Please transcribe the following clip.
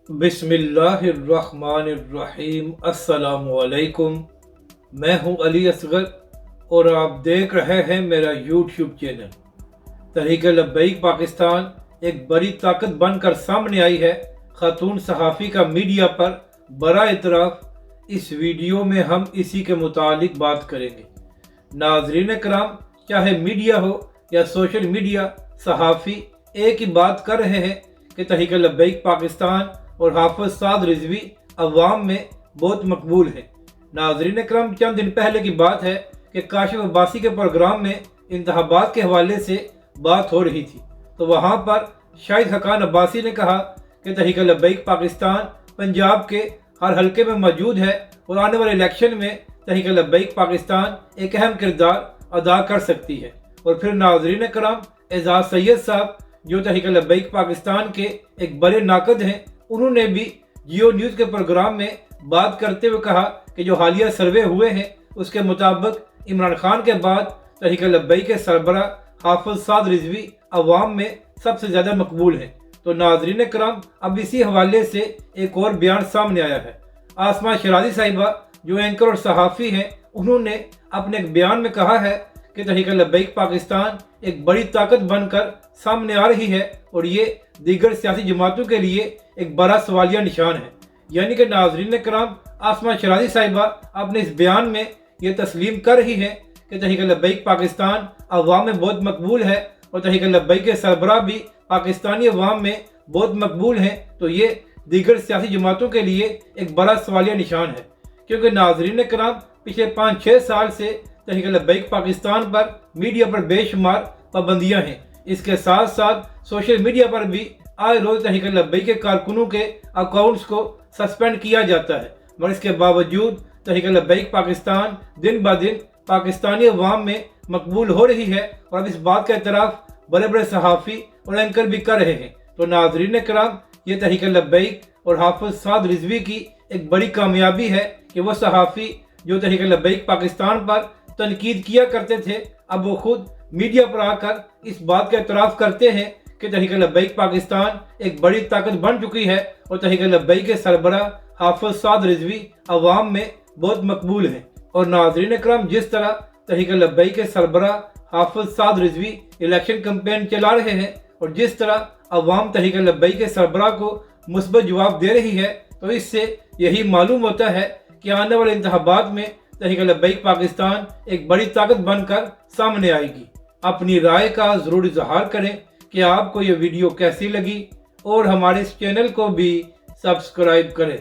बिस्मिल्लाहिर्रहमानिर्रहीम। अस्सलामुअलैकुम। मैं हूं अली असगर और आप देख रहे हैं मेरा यूट्यूब चैनल। तहरीक-ए-लब्बैक पाकिस्तान एक बड़ी ताकत बनकर सामने आई है। खातून सहाफ़ी का मीडिया पर बड़ा इतराफ़। इस वीडियो में हम इसी के मुतालिक बात करेंगे। नाज़रीन कराम, चाहे मीडिया हो या सोशल मीडिया, सहाफ़ी एक ही बात कर रहे हैं कि तहरीक-ए-लब्बैक पाकिस्तान और हाफिज साद रिजवी अवाम में बहुत मकबूल है। नाज़रीन करम, चंद दिन पहले की बात है कि काशिफ अब्बासी के प्रोग्राम में इंतखाबात के हवाले से बात हो रही थी, तो वहाँ पर शाहिद हकान अब्बासी ने कहा कि तहरीक-ए-लब्बैक पाकिस्तान पंजाब के हर हलके में मौजूद है और आने वाले इलेक्शन में तहरीक-ए-लब्बैक पाकिस्तान एक अहम किरदार अदा कर सकती है। और फिर नाज़रीन करम, एजाज सैयद साहब जो तहरीक-ए-लब्बैक पाकिस्तान के एक बड़े नाकद हैं, उन्होंने भी जियो न्यूज़ के प्रोग्राम में बात करते हुए कहा कि जो हालिया सर्वे हुए हैं उसके मुताबिक इमरान खान के बाद तहरीक-ए-लब्बैक के सरबरा हाफिज साद रिजवी अवाम में सबसे ज़्यादा मकबूल हैं। तो नाज़रीन कराम, अब इसी हवाले से एक और बयान सामने आया है। आसमा शराजी साहिबा जो एंकर और सहाफ़ी हैं, उन्होंने अपने एक बयान में कहा है कि तहरीक-ए-लब्बैक पाकिस्तान एक बड़ी ताकत बनकर सामने आ रही है और ये दीगर सियासी जमातों के लिए एक बड़ा सवालिया निशान है। यानी कि नाज़रीन कराम, आसमा शराजी साहिबा अपने इस बयान में ये तस्लीम कर रही है कि तहरीक-ए-लब्बैक पाकिस्तान अवाम में बहुत मकबूल है और तहरीक-ए-लब्बैक के सरबराह भी पाकिस्तानी अवाम में बहुत मकबूल हैं। तो ये दीगर सियासी जमातों के लिए एक बड़ा सवालिया निशान है, क्योंकि नाज़रीन कराम, पिछले 5-6 साल से तहरीक-ए-लब्बैक पाकिस्तान पर मीडिया पर बेशुमार पाबंदियाँ हैं। इसके साथ साथ सोशल मीडिया पर भी आए रोज तहरीक-ए-लब्बैक के कारकुनों के अकाउंट्स को सस्पेंड किया जाता है, मगर इसके बावजूद तहरीक-ए-लब्बैक पाकिस्तान दिन ब दिन पाकिस्तानी अवाम में मकबूल हो रही है और अब इस बात का एतराफ़ बड़े बड़े सहाफ़ी और एंकर भी कर रहे हैं। तो नाज़रीन कराम, ये तहरीक-ए-लब्बैक और हाफिज साद रिजवी की एक बड़ी कामयाबी है कि वो सहाफ़ी जो तहरीक-ए-लब्बैक पाकिस्तान पर तनकीद किया करते थे, अब वो खुद मीडिया पर आकर इस बात का एतराफ़ करते हैं कि तहरीक-ए-लब्बैक पाकिस्तान एक बड़ी ताकत बन चुकी है और तहरीक-ए-लब्बैक के सरबराह हाफिज साद रिजवी अवाम में बहुत मकबूल हैं। और नाज़रीन करम, जिस तरह तहरीक-ए-लब्बैक के सरबराह हाफिज साद रिजवी इलेक्शन कैंपेन चला रहे हैं और जिस तरह अवाम तहरीक-ए-लब्बैक के सरबराह को मुस्बत जवाब दे रही है, तो इससे यही मालूम होता है कि आने वाले इंतखाबात में तहरीक-ए-लब्बैक पाकिस्तान एक बड़ी ताकत बनकर सामने आएगी। अपनी राय का ज़रूर इजहार करें कि आपको ये वीडियो कैसी लगी और हमारे इस चैनल को भी सब्सक्राइब करें।